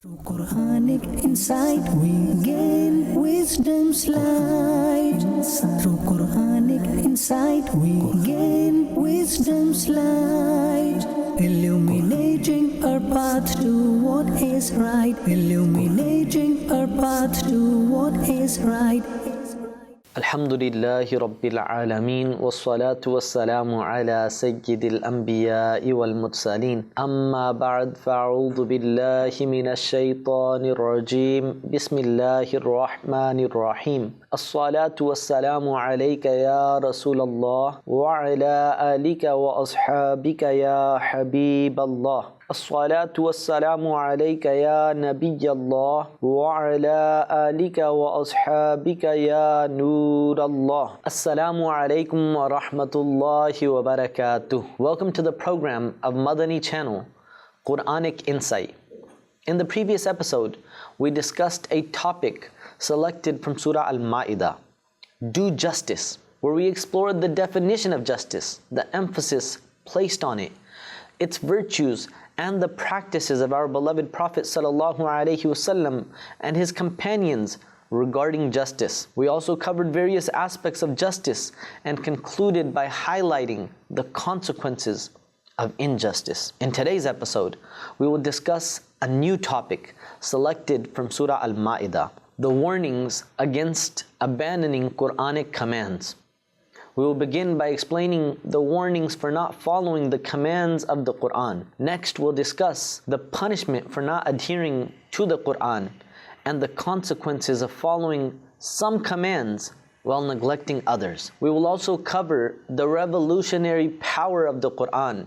Through Quranic insight we gain wisdom's light. Through Quranic insight we gain wisdom's light. Illuminating our path to what is right. Illuminating our path to what is right. Alhamdulillahi Rabbil Alameen Wassalatu wassalamu ala Sayyidil Anbiya'i wal Mursaleen Amma ba'd fa'udhu billahi minash shaytanir rajim Bismillahir Rahmanir Rahim As-salatu wassalamu alayka ya Rasulallah Wa ala alika wa ashabika ya Habiballah الصلاة والسلام عليك يا نبي الله وعلى آلك وأصحابك يا نور الله السلام عليكم ورحمة الله وبركاته. Welcome to the program of Madani Channel, Quranic Insight. In the previous episode, we discussed a topic selected from Surah Al-Ma'idah, Do Justice, where we explored the definition of justice, the emphasis placed on it, its virtues, and the practices of our beloved Prophet ﷺ and his companions regarding justice. We also covered various aspects of justice and concluded by highlighting the consequences of injustice. In today's episode, we will discuss a new topic selected from Surah Al-Ma'idah, the warnings against abandoning Quranic commands. We will begin by explaining the warnings for not following the commands of the Quran. Next, we'll discuss the punishment for not adhering to the Quran and the consequences of following some commands while neglecting others. We will also cover the revolutionary power of the Quran,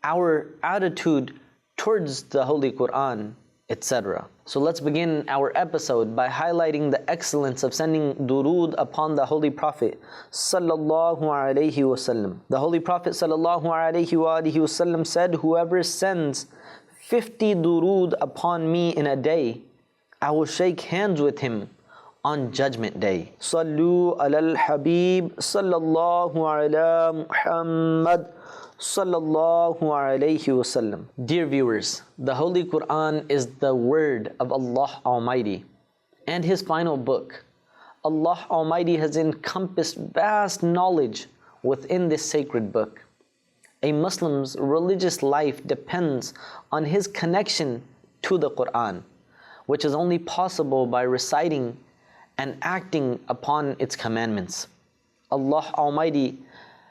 our attitude towards the Holy Quran, etc. So let's begin our episode by highlighting the excellence of sending durood upon the Holy Prophet sallallahu alaihi wasallam. The Holy Prophet sallallahu alaihi wasallam said, whoever sends 50 durood upon me in a day, I will shake hands with him on Judgment Day. Sallu alal Habib sallallahu ala Muhammad sallallahu alayhi wasallam. Dear viewers, the Holy Quran is the word of Allah Almighty and His final book. Allah Almighty has encompassed vast knowledge within this sacred book. A Muslim's religious life depends on his connection to the Quran, which is only possible by reciting and acting upon its commandments. Allah Almighty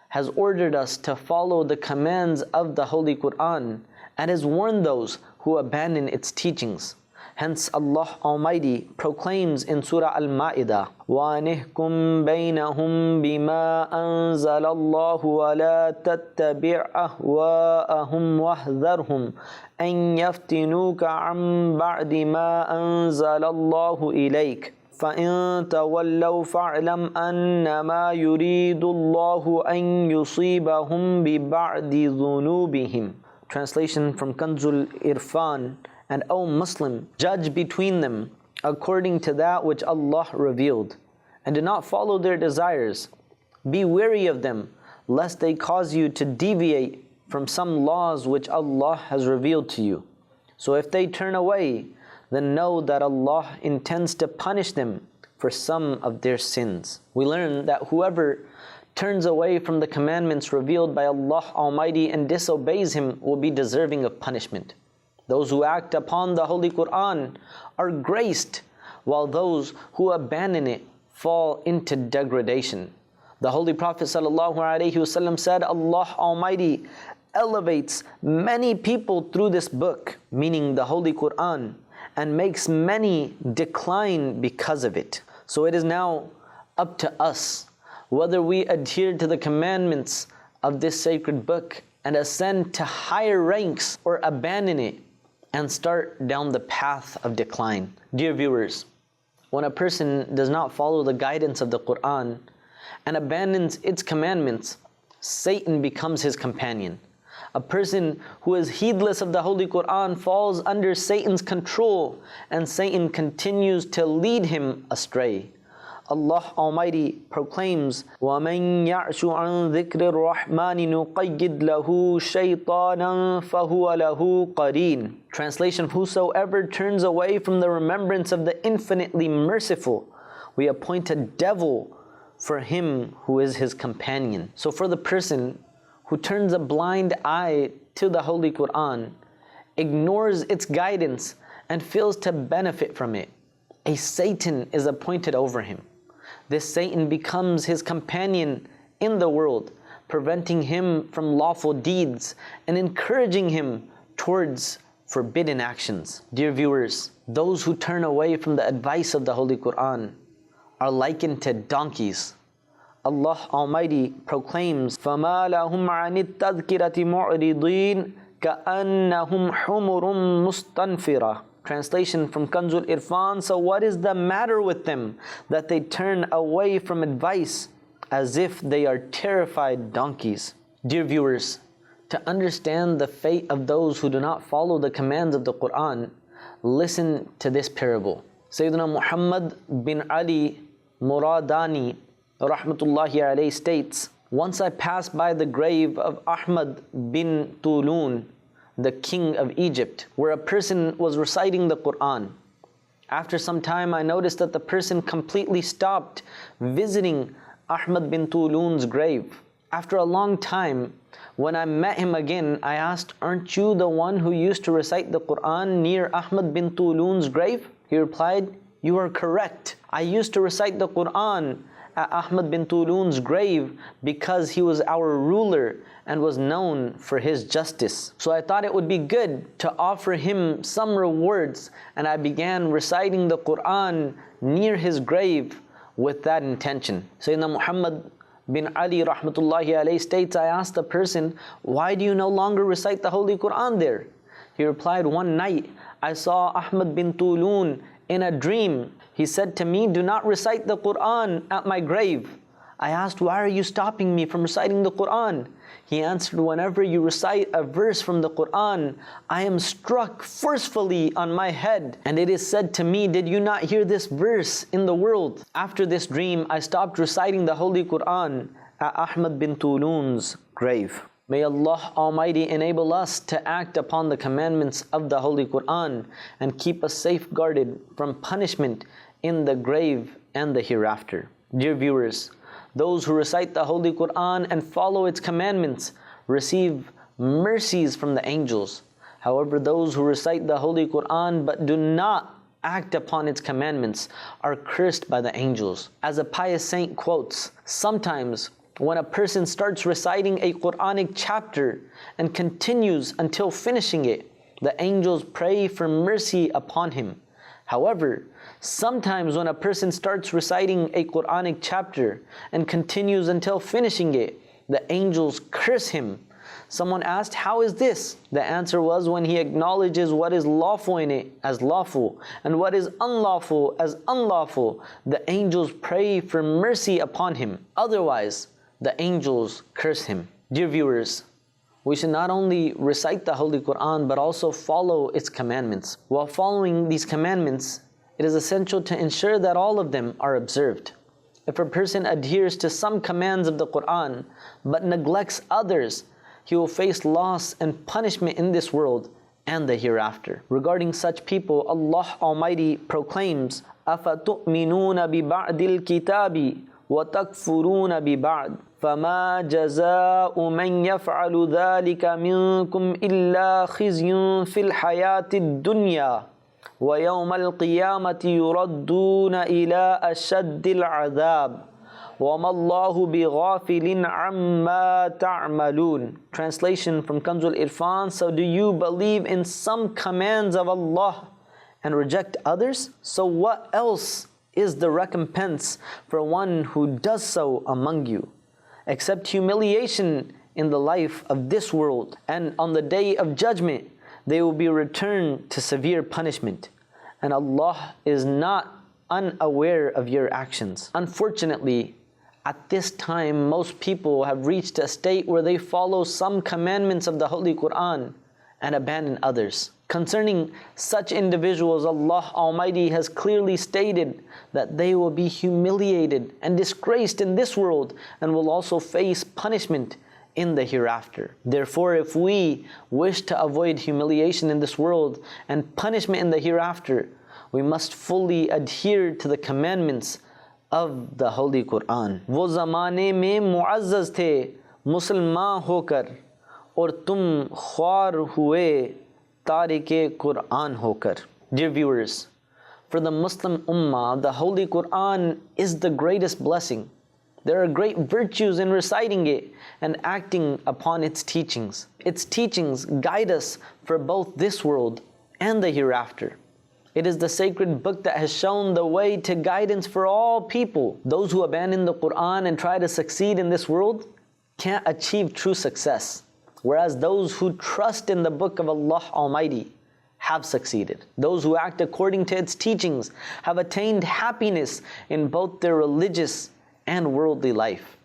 has ordered us to follow the commands of the Holy Quran and has warned those who abandon its teachings. Hence Allah Almighty proclaims in Surah Al-Ma'idah, وَأَنِحْكُمْ بَيْنَهُمْ بِمَا أَنزَلَ اللَّهُ وَلَا تَتَّبِعْ أَهْوَاءَهُمْ وَاحْذَرْهُمْ أَنْ يَفْتِنُوكَ عَنْ بَعْدِ مَا أَنزَلَ اللَّهُ إِلَيْكَ فَإِن تَوَلَّوْا فَاعْلَمْ أَنَّمَا يُرِيدُ اللَّهُ أَن يُصِيبَهُم بِبَعْضِ ذُنُوبِهِمْ. Translation from Kanzul Irfan. And O Muslim, judge between them according to that which Allah revealed, and do not follow their desires. Be wary of them, lest they cause you to deviate from some laws which Allah has revealed to you. So if they turn away, then know that Allah intends to punish them for some of their sins. We learn that whoever turns away from the commandments revealed by Allah Almighty and disobeys Him will be deserving of punishment. Those who act upon the Holy Quran are graced, while those who abandon it fall into degradation. The Holy Prophet ﷺ said, Allah Almighty elevates many people through this book, meaning the Holy Quran, and makes many decline because of it. So it is now up to us whether we adhere to the commandments of this sacred book and ascend to higher ranks, or abandon it and start down the path of decline. Dear viewers, when a person does not follow the guidance of the Quran and abandons its commandments, Satan becomes his companion. A person who is heedless of the Holy Quran falls under Satan's control, and Satan continues to lead him astray. Allah Almighty proclaims, وَمَنْ يَعْشُ عَنْ ذِكْرِ الرَّحْمَنِ نُقَيِّدْ لَهُ شَيْطَانًا فَهُوَ لَهُ قَرِينٌ. Translation: whosoever turns away from the remembrance of the infinitely merciful, we appoint a devil for him who is his companion. So for the person who turns a blind eye to the Holy Quran, ignores its guidance, and fails to benefit from it, a Satan is appointed over him. This Satan becomes his companion in the world, preventing him from lawful deeds and encouraging him towards forbidden actions. Dear viewers, those who turn away from the advice of the Holy Quran are likened to donkeys. Allah Almighty proclaims, فَمَا لَهُمْ عَنِ التَّذْكِرَةِ مُعْرِضِينَ كَأَنَّهُمْ حُمُرٌ مُسْتَنْفِرَةٌ. Translation from Kanzul Irfan: so what is the matter with them that they turn away from advice as if they are terrified donkeys? Dear viewers, to understand the fate of those who do not follow the commands of the Quran, listen to this parable. Sayyidina Muhammad bin Ali Muradani rahmatullahi alayhi states, once I passed by the grave of Ahmad bin Tulun, the king of Egypt, where a person was reciting the Quran. After some time, I noticed that the person completely stopped visiting Ahmad bin Tulun's grave. After a long time, when I met him again, I asked, aren't you the one who used to recite the Quran near Ahmad bin Tulun's grave? He replied, you are correct. I used to recite the Quran at Ahmad bin Tulun's grave because he was our ruler and was known for his justice. So I thought it would be good to offer him some rewards, and I began reciting the Quran near his grave with that intention. Sayyidina Muhammad bin Ali rahmatullahi alayhi states, I asked the person, why do you no longer recite the Holy Quran there? He replied, one night I saw Ahmad bin Tulun in a dream. He said to me, do not recite the Quran at my grave. I asked, why are you stopping me from reciting the Quran? He answered, whenever you recite a verse from the Quran, I am struck forcefully on my head. And it is said to me, did you not hear this verse in the world? After this dream, I stopped reciting the Holy Quran at Ahmad bin Tulun's grave. May Allah Almighty enable us to act upon the commandments of the Holy Quran and keep us safeguarded from punishment in the grave and the hereafter. Dear viewers, those who recite the Holy Quran and follow its commandments receive mercies from the angels. However, those who recite the Holy Quran but do not act upon its commandments are cursed by the angels. As a pious saint quotes, sometimes when a person starts reciting a Quranic chapter and continues until finishing it, the angels pray for mercy upon him. However, sometimes when a person starts reciting a Quranic chapter and continues until finishing it, the angels curse him. Someone asked, how is this? The answer was, when he acknowledges what is lawful in it as lawful and what is unlawful as unlawful, the angels pray for mercy upon him. Otherwise, the angels curse him. Dear viewers, we should not only recite the Holy Quran but also follow its commandments. While following these commandments, it is essential to ensure that all of them are observed. If a person adheres to some commands of the Quran but neglects others, he will face loss and punishment in this world and the hereafter. Regarding such people, Allah Almighty proclaims, أَفَتُؤْمِنُونَ بِبَعْدِ الْكِتَابِ وَتَكْفُرُونَ بِبَعْدِ فَمَا جَزَاءُ مَنْ يَفْعَلُ ذَلِكَ مِنْكُمْ إِلَّا خِزْيٌ فِي الْحَيَاةِ الدُّنْيَا وَيَوْمَ الْقِيَامَةِ يُرَدُّونَ إِلَىٰ أَشَدِّ الْعَذَابِ وَمَا اللَّهُ بِغَافِلٍ عَمَّا تَعْمَلُونَ. Translation from Kanzul Irfan: so do you believe in some commands of Allah and reject others? So what else is the recompense for one who does so among you, except humiliation in the life of this world, and on the day of judgment they will be returned to severe punishment, and Allah is not unaware of your actions. Unfortunately, at this time most people have reached a state where they follow some commandments of the Holy Quran and abandon others. Concerning such individuals, Allah Almighty has clearly stated that they will be humiliated and disgraced in this world and will also face punishment in the hereafter. Therefore, if we wish to avoid humiliation in this world and punishment in the hereafter, we must fully adhere to the commandments of the Holy Quran. वो ज़माने में मुअज़्ज़ज़ थे मुसलमान होकर और तुम ख्वार हुए तारिके Quran होकर. Dear viewers, for the Muslim Ummah, the Holy Quran is the greatest blessing. There are great virtues in reciting it and acting upon its teachings. Its teachings guide us for both this world and the hereafter. It is the sacred book that has shown the way to guidance for all people. Those who abandon the Quran and try to succeed in this world can't achieve true success, whereas those who trust in the book of Allah Almighty have succeeded. Those who act according to its teachings have attained happiness in both their religious and worldly life.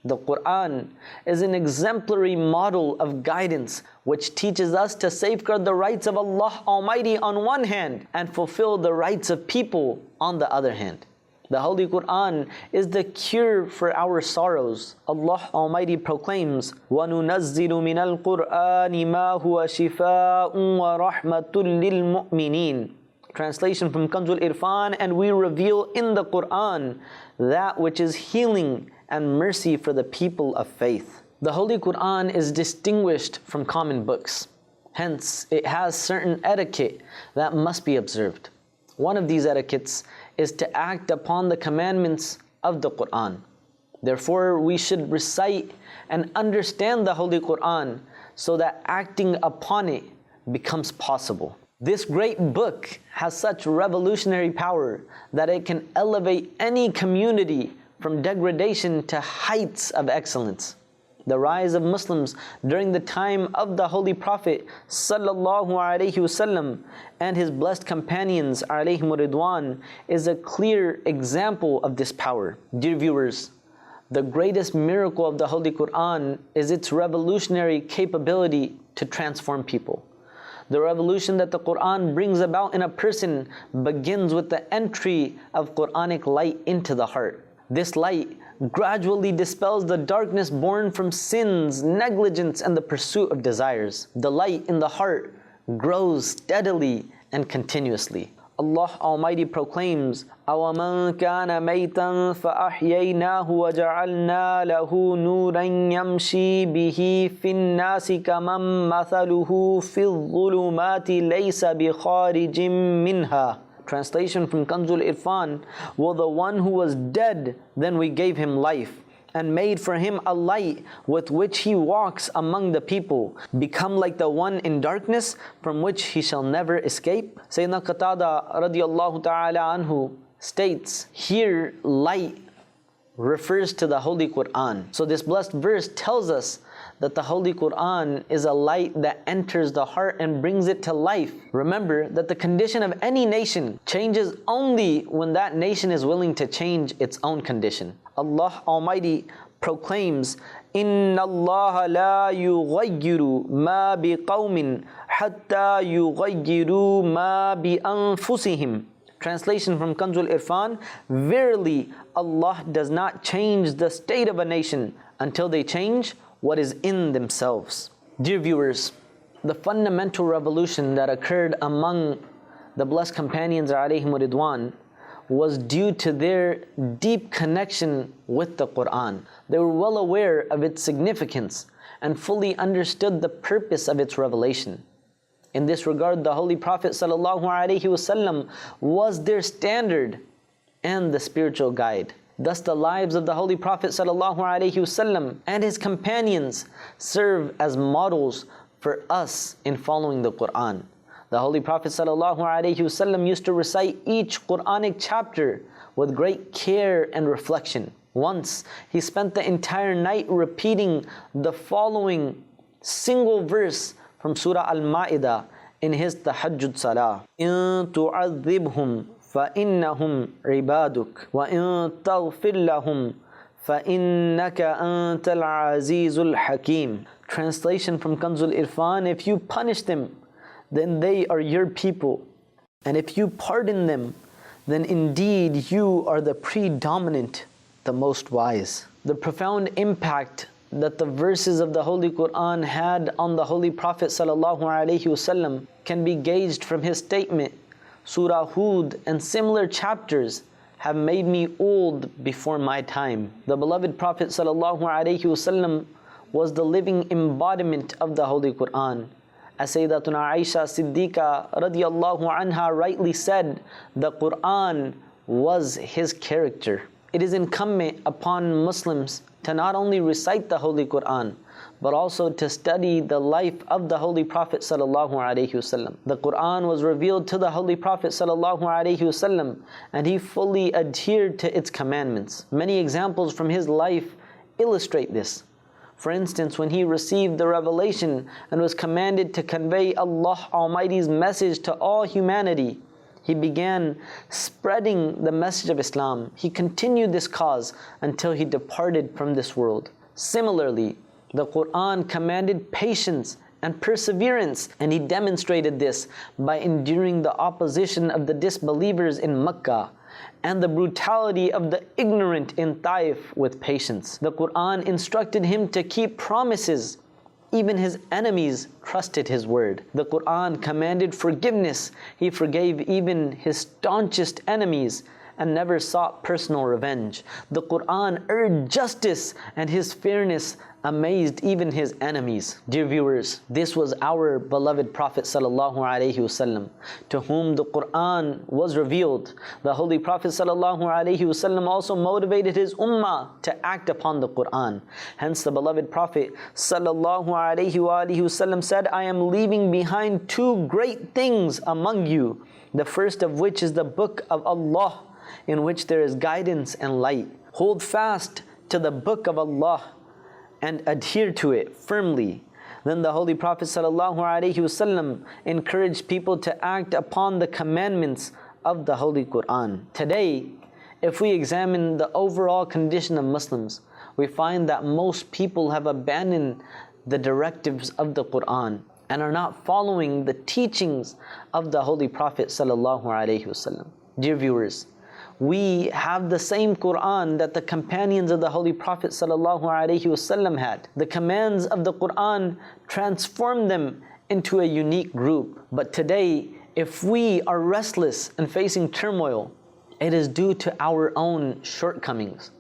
The Quran is an exemplary model of guidance which teaches us to safeguard the rights of Allah Almighty on one hand and fulfill the rights of people on the other hand. The Holy Quran is the cure for our sorrows. Allah Almighty proclaims, وَنُنَزِّلُ مِنَ الْقُرْآنِ مَا هُوَ شِفَاءٌ وَرَحْمَةٌ لِلْمُؤْمِنِينَ. Translation from Kanzul Irfan, and we reveal in the Quran that which is healing and mercy for the people of faith. The Holy Quran is distinguished from common books. Hence, it has certain etiquette that must be observed. One of these etiquettes is to act upon the commandments of the Quran. Therefore, we should recite and understand the Holy Quran so that acting upon it becomes possible. This great book has such revolutionary power that it can elevate any community from degradation to heights of excellence. The rise of Muslims during the time of the Holy Prophet sallallahu alaihi wasallam and his blessed companions alayhim ridwan is a clear example of this power. Dear viewers, the greatest miracle of the Holy Quran is its revolutionary capability to transform people. The revolution that the Quran brings about in a person begins with the entry of Quranic light into the heart. This light gradually dispels the darkness born from sins, negligence, and the pursuit of desires. The light in the heart grows steadily and continuously. Allah Almighty proclaims, أَوَمَنْ كَانَ مَيْتًا فَأَحْيَيْنَاهُ وَجَعَلْنَا لَهُ نُورًا يَمْشِي بِهِ فِي النَّاسِ كَمَنْ مَثَلُهُ فِي الظُّلُمَاتِ لَيْسَ بِخَارِجٍ مِّنْهَا. Translation from Kanzul Irfan, well, the one who was dead, then we gave him life and made for him a light with which he walks among the people, become like the one in darkness from which he shall never escape. Sayyidina Qatada radiallahu ta'ala anhu states, here light refers to the Holy Quran. So this blessed verse tells us that the Holy Quran is a light that enters the heart and brings it to life. Remember that the condition of any nation changes only when that nation is willing to change its own condition. Allah Almighty proclaims, إِنَّ اللَّهَ لَا يُغَيِّرُ مَا بِقَوْمٍ حَتَّى يُغَيِّرُوا مَا بِأَنفُسِهِمْ. Translation from Kanzul Irfan, verily Allah does not change the state of a nation until they change what is in themselves. Dear viewers, the fundamental revolution that occurred among the blessed companions alayhim ridwan was due to their deep connection with the Quran. They were well aware of its significance and fully understood the purpose of its revelation. In this regard, the Holy Prophet ﷺ was their standard and the spiritual guide. Thus the lives of the Holy Prophet ﷺ and his companions serve as models for us in following the Quran. The Holy Prophet ﷺ used to recite each Quranic chapter with great care and reflection. Once, he spent the entire night repeating the following single verse from Surah Al-Ma'idah in his Tahajjud Salah. إِن تُعَذِّبْهُمْ فَإِنَّهُمْ عِبَادُكَ وَإِن تَغْفِرْ لَهُمْ فَإِنَّكَ أَنْتَ الْعَزِيزُ الْحَكِيمُ. Translation from Kanzul Irfan: if you punish them, then they are your people. And if you pardon them, then indeed you are the predominant, the most wise. The profound impact that the verses of the Holy Quran had on the Holy Prophet ﷺ can be gauged from his statement, Surah Hud and similar chapters have made me old before my time. The beloved Prophet ﷺ was the living embodiment of the Holy Quran. As Sayyidatuna Aisha Siddiqa radiyallahu anha rightly said, the Quran was his character. It is incumbent upon Muslims to not only recite the Holy Quran, but also to study the life of the Holy Prophet ﷺ. The Quran was revealed to the Holy Prophet ﷺ, and he fully adhered to its commandments. Many examples from his life illustrate this. For instance, when he received the revelation and was commanded to convey Allah Almighty's message to all humanity, he began spreading the message of Islam. He continued this cause until he departed from this world. Similarly, the Quran commanded patience and perseverance, and he demonstrated this by enduring the opposition of the disbelievers in Mecca and the brutality of the ignorant in Taif with patience. The Quran instructed him to keep promises. Even his enemies trusted his word. The Quran commanded forgiveness. He forgave even his staunchest enemies and never sought personal revenge. The Quran urged justice, and his fairness amazed even his enemies. Dear viewers, this was our beloved Prophet ﷺ, to whom the Quran was revealed. The Holy Prophet ﷺ also motivated his ummah to act upon the Quran. Hence the beloved Prophet ﷺ said, I am leaving behind two great things among you, the first of which is the book of Allah, in which there is guidance and light. Hold fast to the book of Allah and adhere to it firmly. Then the Holy Prophet ﷺ encouraged people to act upon the commandments of the Holy Quran. Today, if we examine the overall condition of Muslims, we find that most people have abandoned the directives of the Quran and are not following the teachings of the Holy Prophet ﷺ. Dear viewers, we have the same Quran that the companions of the Holy Prophet ﷺ had. The commands of the Quran transformed them into a unique group. But today, if we are restless and facing turmoil, it is due to our own shortcomings.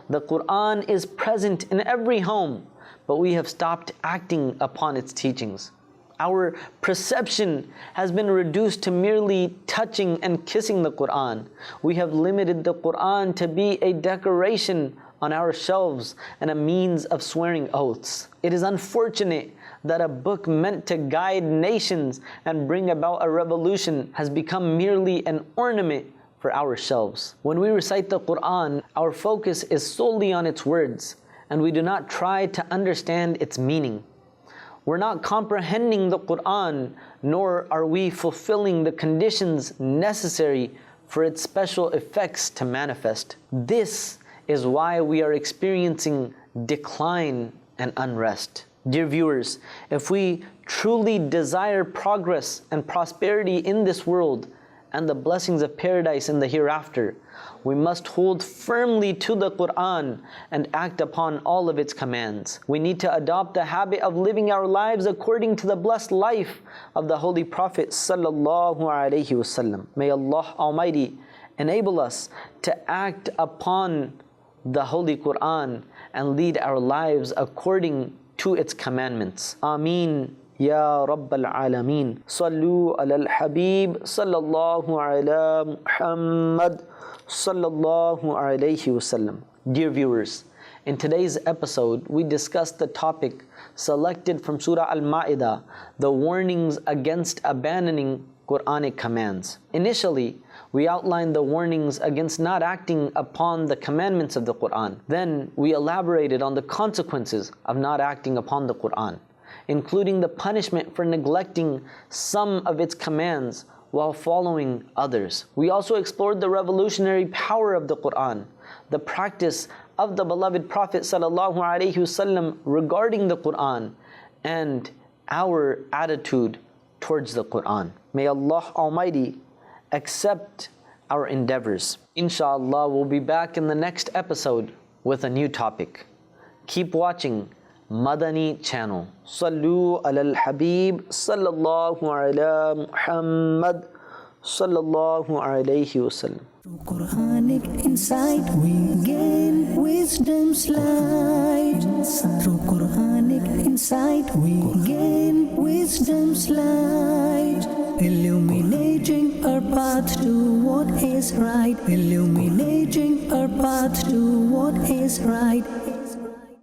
The Quran is present in every home, but we have stopped acting upon its teachings. Our perception has been reduced to merely touching and kissing the Quran. We have limited the Quran to be a decoration on our shelves and a means of swearing oaths. It is unfortunate that a book meant to guide nations and bring about a revolution has become merely an ornament for our shelves. When we recite the Quran, our focus is solely on its words, and we do not try to understand its meaning. We're not comprehending the Quran, nor are we fulfilling the conditions necessary for its special effects to manifest. This is why we are experiencing decline and unrest. Dear viewers, if we truly desire progress and prosperity in this world and the blessings of paradise in the hereafter, we must hold firmly to the Quran and act upon all of its commands. We need to adopt the habit of living our lives according to the blessed life of the Holy Prophet ﷺ. May Allah Almighty enable us to act upon the Holy Quran and lead our lives according to its commandments. Ameen. Ya Rabbal Alameen. Sallu ala al-Habib sallallahu ala Muhammad sallallahu alayhi wasallam. Dear viewers, in today's episode, we discussed the topic selected from Surah Al-Ma'idah, the warnings against abandoning Quranic commands. Initially, we outlined the warnings against not acting upon the commandments of the Quran. Then, we elaborated on the consequences of not acting upon the Quran, including the punishment for neglecting some of its commands while following others. We also explored the revolutionary power of the Quran, the practice of the beloved Prophet ﷺ regarding the Quran and our attitude towards the Quran. May Allah Almighty accept our endeavors. Inshallah, we'll be back in the next episode with a new topic. Keep watching Madani Channel. Sallu ala al-Habib sallallahu ala Muhammad sallallahu alayhi wasallam. Through Quranic insight we gain wisdom's light. Through Quranic insight we gain wisdom's light. Illuminating our path to what is right. Illuminating our path to what is right.